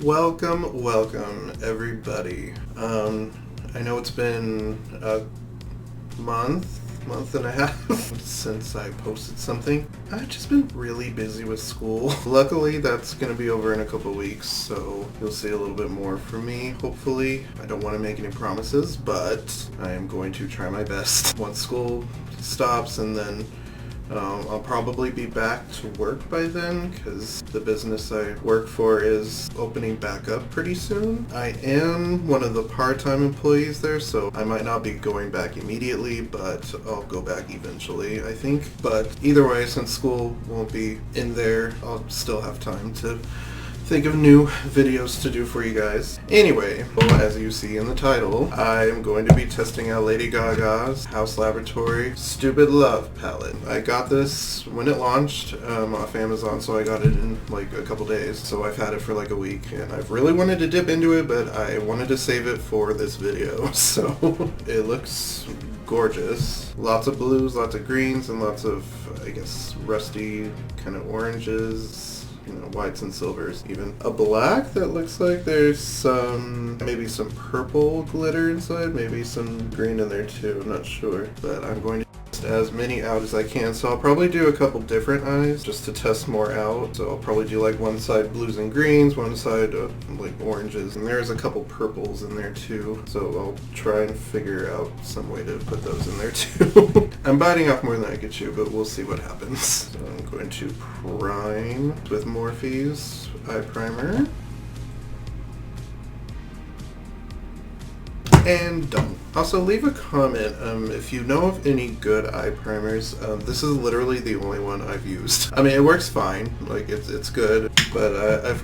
Welcome everybody. I know it's been a month and a half since I posted something. I've just been really busy with school. Luckily, that's going to be over in a couple weeks, so you'll see a little bit more from me, hopefully. I don't want to make any promises, but I am going to try my best once school stops, and then I'll probably be back to work by then because the business I work for is opening back up pretty soon. I am one of the part-time employees there, so I might not be going back immediately, but I'll go back eventually, I think. But either way, since school won't be in there, I'll still have time to think of new videos to do for you guys. Anyway, as you see in the title, I'm going to be testing out Lady Gaga's Haus Laboratories Stupid Love palette. I got this when it launched off Amazon, so I got it in like a couple days. So I've had it for like a week, and I've really wanted to dip into it, but I wanted to save it for this video. So it looks gorgeous. Lots of blues, lots of greens, and lots of, I guess, rusty kind of oranges. Whites and silvers, even a black that looks like there's maybe some purple glitter inside, maybe some green in there too, I'm not sure, but I'm going to test as many out as I can, so I'll probably do a couple different eyes just to test more out. So I'll probably do like one side blues and greens, one side like oranges, and there's a couple purples in there too, so I'll try and figure out some way to put those in there too. I'm biting off more than I could chew, but we'll see what happens. So I'm going to prime with Morphe's eye primer. And done. Also, leave a comment if you know of any good eye primers. This is literally the only one I've used. I mean, it works fine, like it's good, but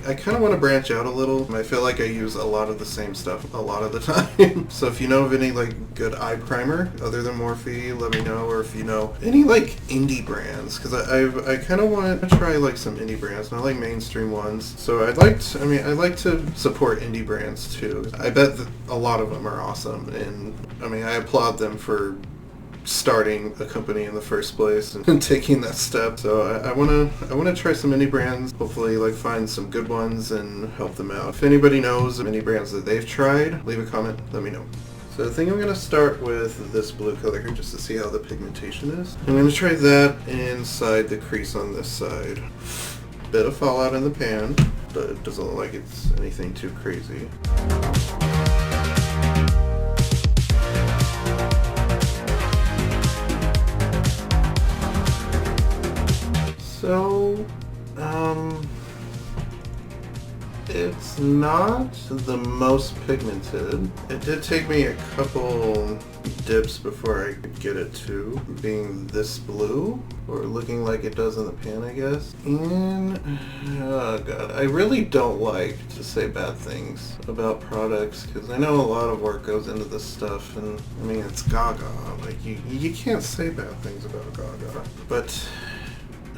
I kind of want to branch out a little. I feel like I use a lot of the same stuff a lot of the time. So if you know of any like good eye primer other than Morphe, let me know. Or if you know any like indie brands, because I kind of want to try like some indie brands, not like mainstream ones. So I'd like to support indie brands too. I bet that a lot of them are awesome, and I mean, I applaud them for starting a company in the first place and taking that step. So I wanna try some indie brands, hopefully like find some good ones and help them out. If anybody knows of any brands that they've tried, leave a comment, let me know. So I think I'm gonna start with this blue color here just to see how the pigmentation is. I'm gonna try that inside the crease on this side. Bit of fallout in the pan, but it doesn't look like it's anything too crazy. So, it's not the most pigmented. It did take me a couple dips before I could get it to being this blue, or looking like it does in the pan, I guess. And, oh god, I really don't like to say bad things about products, because I know a lot of work goes into this stuff, and I mean, it's Gaga. Like, you can't say bad things about Gaga. But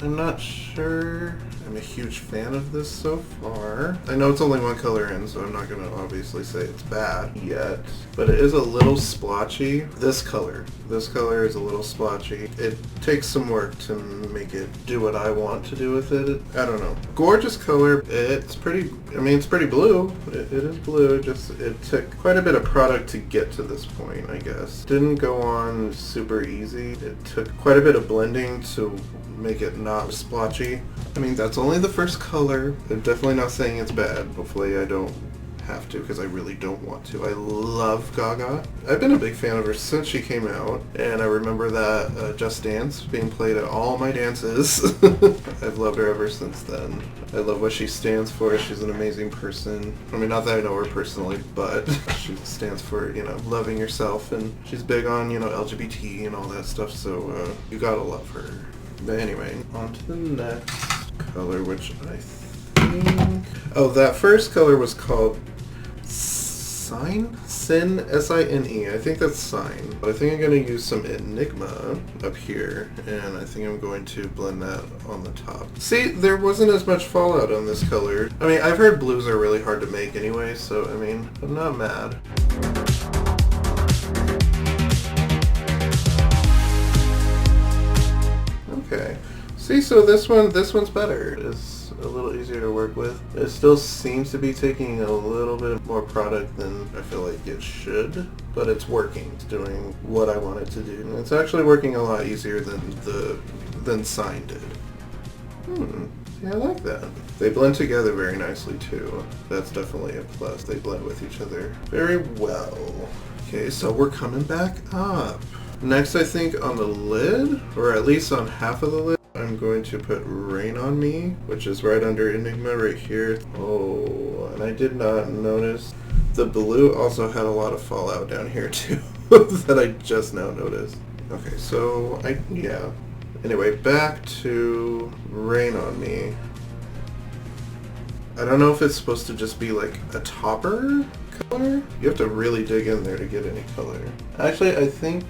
I'm not sure I'm a huge fan of this so far. I know it's only one color in, so I'm not going to obviously say it's bad yet, but it is a little splotchy. This color is a little splotchy. It takes some work to make it do what I want to do with it. I don't know. Gorgeous color. It's pretty, I mean, it's pretty blue. It is blue. It took quite a bit of product to get to this point, I guess. Didn't go on super easy. It took quite a bit of blending to make it not splotchy. I mean, that's only the first color. I'm definitely not saying it's bad. Hopefully I don't have to, because I really don't want to. I love Gaga. I've been a big fan of her since she came out, and I remember that Just Dance being played at all my dances. I've loved her ever since then. I love what she stands for. She's an amazing person. I mean, not that I know her personally, but she stands for, loving yourself, and she's big on, LGBT and all that stuff, so you gotta love her. But anyway, on to the next color, which I think... Oh, that first color was called Sin, S-I-N-E. I think that's Sin. I think I'm going to use some Enigma up here, and I think I'm going to blend that on the top. See, there wasn't as much fallout on this color. I mean, I've heard blues are really hard to make anyway, so I mean, I'm not mad. Okay. See, so this one's better. It's is a little easier to work with. It still seems to be taking a little bit more product than I feel like it should, but it's working. It's doing what I want it to do. And it's actually working a lot easier than Sign did. Yeah, I like that. They blend together very nicely too. That's definitely a plus. They blend with each other very well. Okay, so we're coming back up. Next, I think on the lid, or at least on half of the lid, I'm going to put Rain on Me, which is right under Enigma right here. Oh, and I did not notice the blue also had a lot of fallout down here too that I just now noticed. Okay, so yeah. Anyway, back to Rain on Me. I don't know if it's supposed to just be like a topper color. You have to really dig in there to get any color. Actually, I think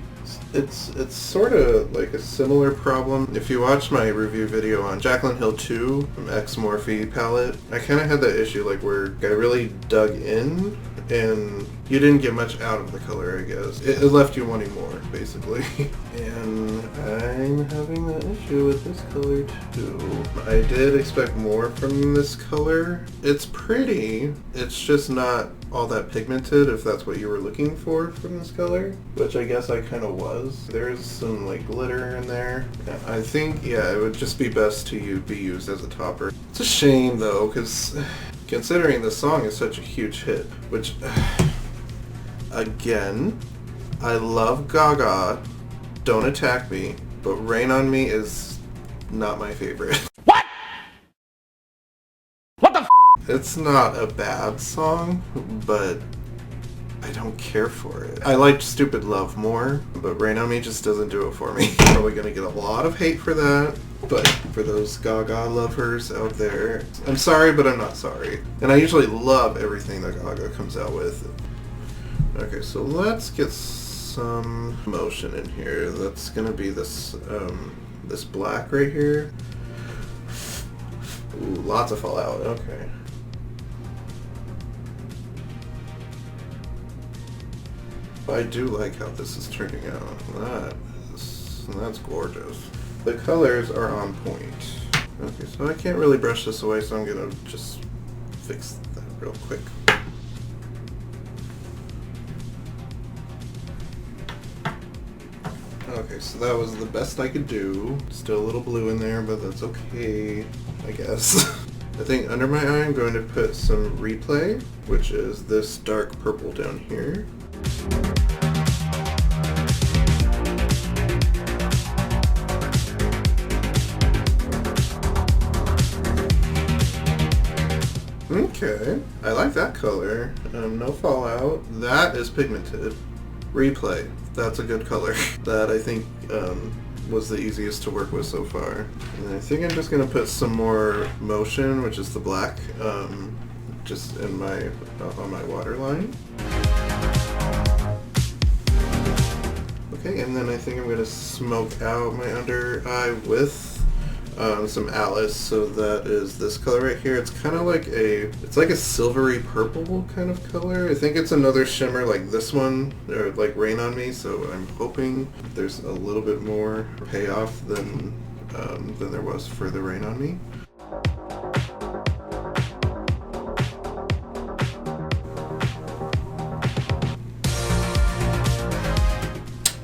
it's sort of like a similar problem. If you watch my review video on Jaclyn Hill 2 from X Morphe palette, I kind of had that issue like where I really dug in and you didn't get much out of the color, I guess. It left you wanting more, basically. And I'm having that issue with this color too. I did expect more from this color. It's pretty, it's just not all that pigmented, if that's what you were looking for from this color, which I guess I kind of was. There's some like glitter in there. I think, yeah, it would just be best to be used as a topper. It's a shame though, because considering the song is such a huge hit, which, again, I love Gaga, Don't Attack Me, but Rain on Me is not my favorite. What? What the f***? It's not a bad song, but I don't care for it. I liked Stupid Love more, but Rain on Me just doesn't do it for me. Probably gonna get a lot of hate for that, but for those Gaga lovers out there, I'm sorry, but I'm not sorry. And I usually love everything that Gaga comes out with. Okay, so let's get some motion in here. That's gonna be this this black right here. Ooh, lots of fallout. Okay. I do like how this is turning out. That's gorgeous. The colors are on point. Okay, so I can't really brush this away, so I'm gonna just fix that real quick. Okay, so that was the best I could do. Still a little blue in there, but that's okay, I guess. I think under my eye I'm going to put some Replay, which is this dark purple down here. Okay, I like that color. No fallout. That is pigmented. Replay. That's a good color. That I think was the easiest to work with so far. And I think I'm just gonna put some more motion, which is the black, just in on my waterline. Okay, and then I think I'm gonna smoke out my under eye with some Alice, so that is this color right here. It's kind of like it's like a silvery purple kind of color. I think it's another shimmer like this one, or like Rain on Me, so I'm hoping there's a little bit more payoff than there was for the Rain on Me.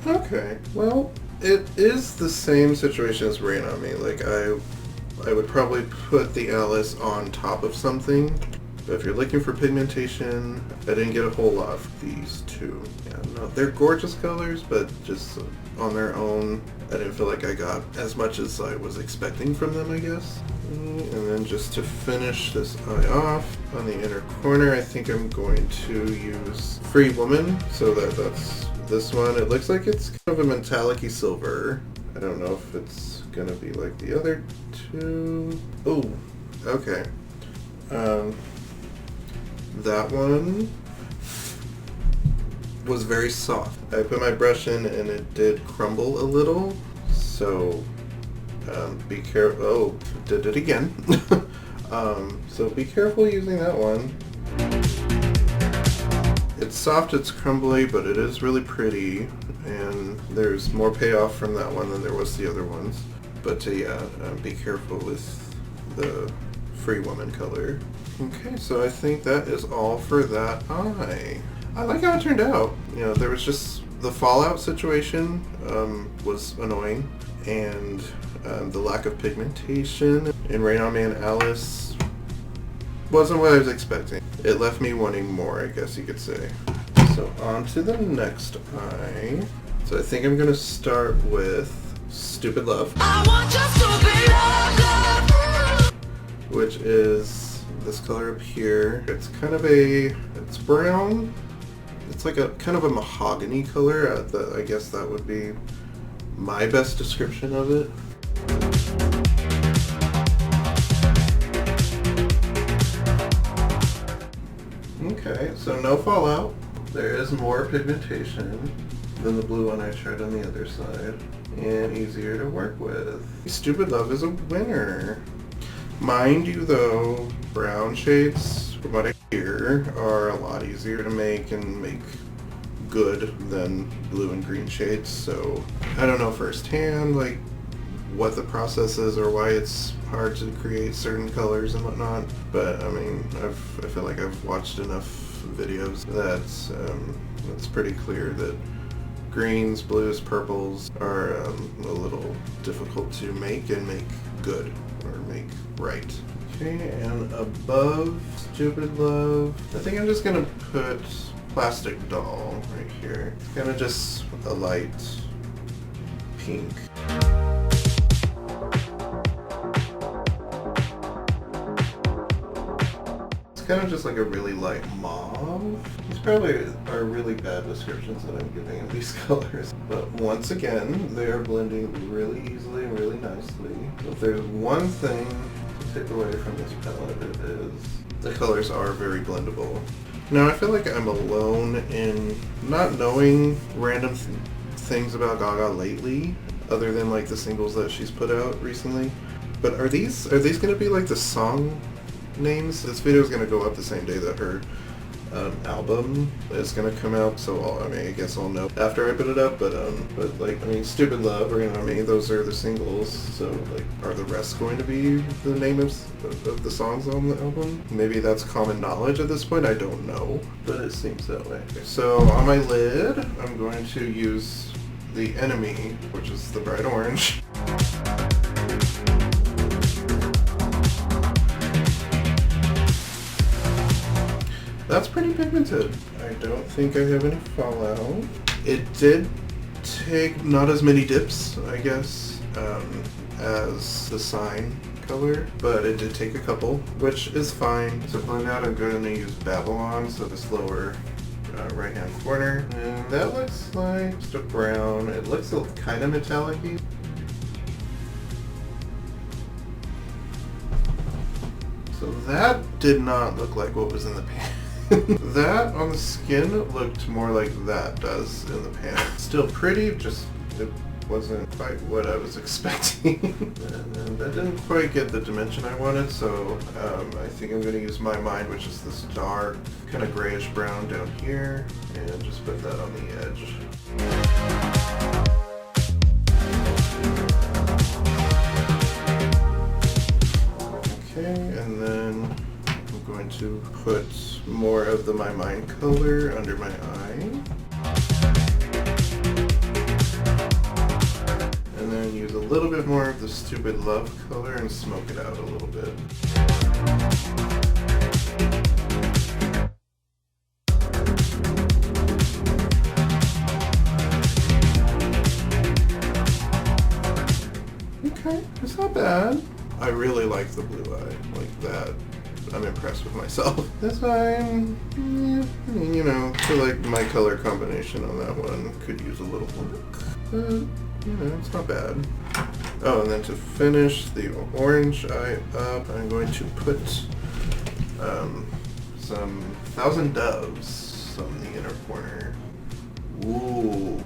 Okay, well, it is the same situation as Rain on Me. Like, I would probably put the Alice on top of something. But if you're looking for pigmentation, I didn't get a whole lot of these two. Yeah, no, they're gorgeous colors, but just on their own, I didn't feel like I got as much as I was expecting from them, I guess. And then just to finish this eye off, on the inner corner, I think I'm going to use Free Woman, so that's this one. It looks like it's kind of a metallic-y silver. I don't know if it's gonna be like the other two. Oh, okay. That one was very soft. I put my brush in and it did crumble a little, so be careful. Oh, did it again. So be careful using that one. It's soft, it's crumbly, but it is really pretty, and there's more payoff from that one than there was the other ones. But yeah, be careful with the Free Woman color. Okay, so I think that is all for that eye. I like how it turned out. You know, there was just the fallout situation was annoying, and the lack of pigmentation in Rain on Man Alice wasn't what I was expecting. It left me wanting more, I guess you could say. So on to the next eye. So I think I'm gonna start with Stupid Love. I want your stupid love. Which is this color up here. It's kind of it's brown. It's like a kind of a mahogany color. I guess that would be my best description of it. Okay, so no fallout. There is more pigmentation than the blue one I tried on the other side, and easier to work with. Stupid Love is a winner. Mind you though, brown shades, from what I hear, are a lot easier to make and make good than blue and green shades, so I don't know firsthand like what the process is or why it's hard to create certain colors and whatnot, but I mean, I feel like I've watched enough videos that it's pretty clear that greens, blues, purples are a little difficult to make and make good or make right. Okay, and above Stupid Love, I think I'm just gonna put Plastic Doll right here. It's kind of just a light pink. It's kind of just like a really light mauve. These probably are really bad descriptions that I'm giving of these colors. But once again, they are blending really easily and really nicely. So if there's one thing to take away from this palette, it is the colors are very blendable. Now I feel like I'm alone in not knowing random things about Gaga lately, other than like the singles that she's put out recently. But are these going to be like the song names? This video is going to go up the same day that her album is going to come out, so I guess I'll know after I put it up, but like, I mean, Stupid Love, or, you know, I mean, those are the singles, so like, are the rest going to be the name of the songs on the album? Maybe that's common knowledge at this point, I don't know, but it seems that way. So on my lid, I'm going to use the Enemy, which is the bright orange. That's pretty pigmented. I don't think I have any fallout. It did take not as many dips, I guess, as the Sign color, but it did take a couple, which is fine. To blend out, I'm going to use Babylon, so this lower right hand corner. And that looks like just a brown. It looks kind of metallic-y. So that did not look like what was in the pan. That on the skin looked more like that does in the pan. Still pretty, just it wasn't quite what I was expecting. And that didn't quite get the dimension I wanted, so I think I'm going to use My Mind, which is this dark, kind of grayish brown down here, and just put that on the edge. Okay, and then I'm going to put more of the My Mind color under my eye. And then use a little bit more of the Stupid Love color and smoke it out a little bit. Okay, it's not bad. I really like the blue eye, like that. I'm impressed with myself. This time, you know, I feel like my color combination on that one could use a little work, but, you know, it's not bad. Oh, and then to finish the orange eye up, I'm going to put some Thousand Doves on the inner corner. Ooh,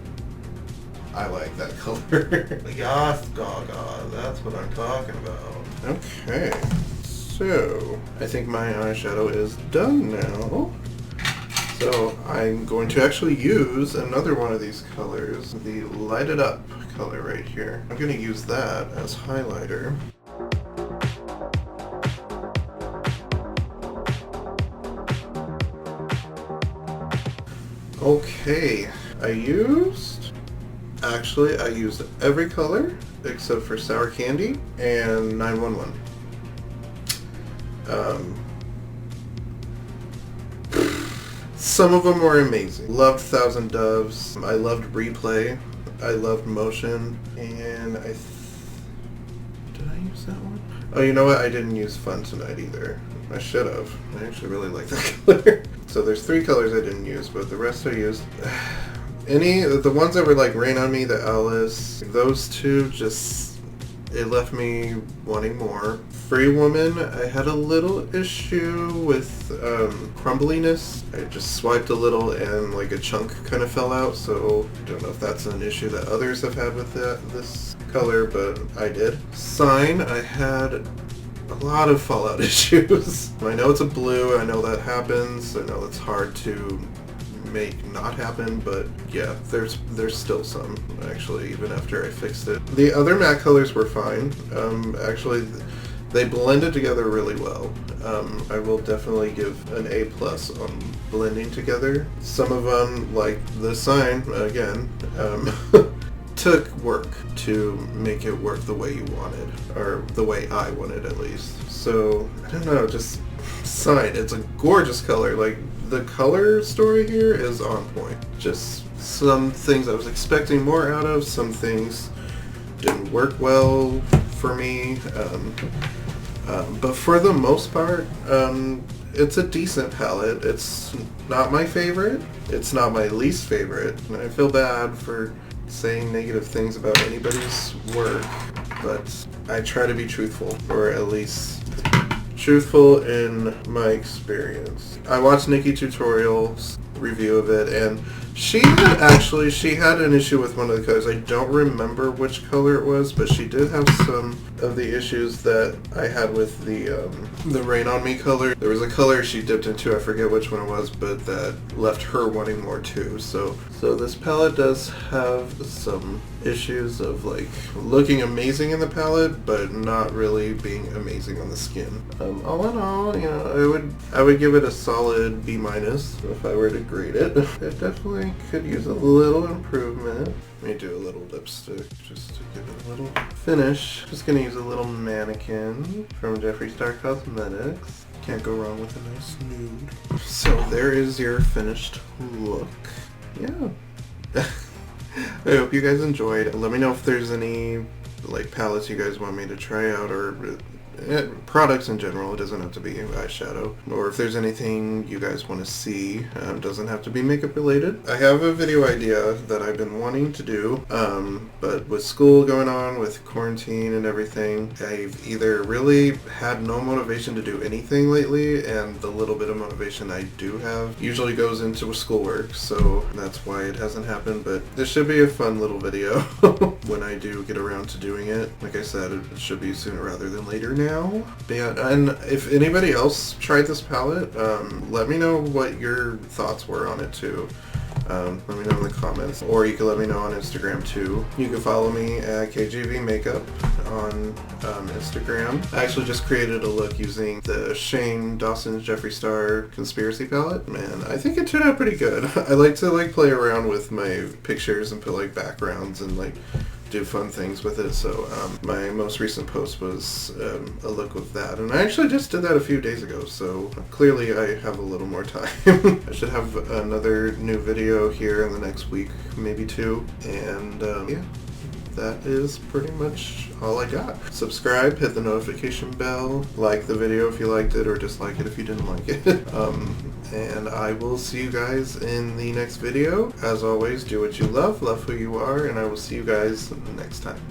I like that color. Yes, Gaga, that's what I'm talking about. Okay. So, I think my eyeshadow is done now. So, I'm going to actually use another one of these colors, the Light It Up color right here. I'm going to use that as highlighter. Okay, actually I used every color except for Sour Candy and 911. Some of them were amazing. Loved Thousand Doves. I loved Replay. I loved Motion. And did I use that one? Oh, you know what? I didn't use Fun Tonight either. I should have. I actually really like that color. So there's 3 colors I didn't use, but the rest I used. The ones that were like Rain on Me, the Alice, those 2 just, it left me wanting more. Free Woman, I had a little issue with crumbliness. I just swiped a little and like a chunk kind of fell out, so I don't know if that's an issue that others have had with this color, but I did. Sign, I had a lot of fallout issues. I know it's a blue, I know that happens, I know it's hard to make not happen, but yeah, there's still some, actually, even after I fixed it. The other matte colors were fine. Actually, they blended together really well. I will definitely give an A+ on blending together. Some of them, like the Sign, again, took work to make it work the way you wanted, or the way I wanted at least. So, I don't know, just Sign, it's a gorgeous color. Like, the color story here is on point. Just some things I was expecting more out of, some things didn't work well for me. But for the most part, it's a decent palette. It's not my favorite. It's not my least favorite. And I feel bad for saying negative things about anybody's work, but I try to be truthful, or at least truthful in my experience. I watched Nikki Tutorial's review of it, and she had an issue with one of the colors. I don't remember which color it was, but she did have some of the issues that I had with the Rain on Me color. There was a color she dipped into, I forget which one it was, but that left her wanting more too. So this palette does have some issues of like looking amazing in the palette, but not really being amazing on the skin. All in all, you know, I would give it a solid B- if I were to grade it. It definitely could use a little improvement. Let me do a little lipstick just to give it a little finish. Just gonna use a little Mannequin from Jeffree Star Cosmetics. Can't go wrong with a nice nude. So there is your finished look. Yeah. I hope you guys enjoyed. Let me know if there's any like palettes you guys want me to try out, or products in general. It doesn't have to be eyeshadow. Or if there's anything you guys want to see, doesn't have to be makeup related. I have a video idea that I've been wanting to do, but with school going on, with quarantine and everything, I've either really had no motivation to do anything lately, and the little bit of motivation I do have usually goes into schoolwork, so that's why it hasn't happened. But this should be a fun little video when I do get around to doing it. Like I said, it should be sooner rather than later now. But yeah, and if anybody else tried this palette, let me know what your thoughts were on it too. Let me know in the comments, or you can let me know on Instagram too. You can follow me at KJV Makeup on Instagram. I actually just created a look using the Shane Dawson's Jeffree Star Conspiracy palette, and I think it turned out pretty good. I like to like play around with my pictures and put like backgrounds and like do fun things with it. So my most recent post was a look with that, and I actually just did that a few days ago, so clearly I have a little more time. I should have another new video here in the next week, maybe 2, and yeah, that is pretty much all I got. Subscribe, hit the notification bell, like the video if you liked it, or dislike it if you didn't like it. And I will see you guys in the next video. As always, do what you love who you are, and I will see you guys next time.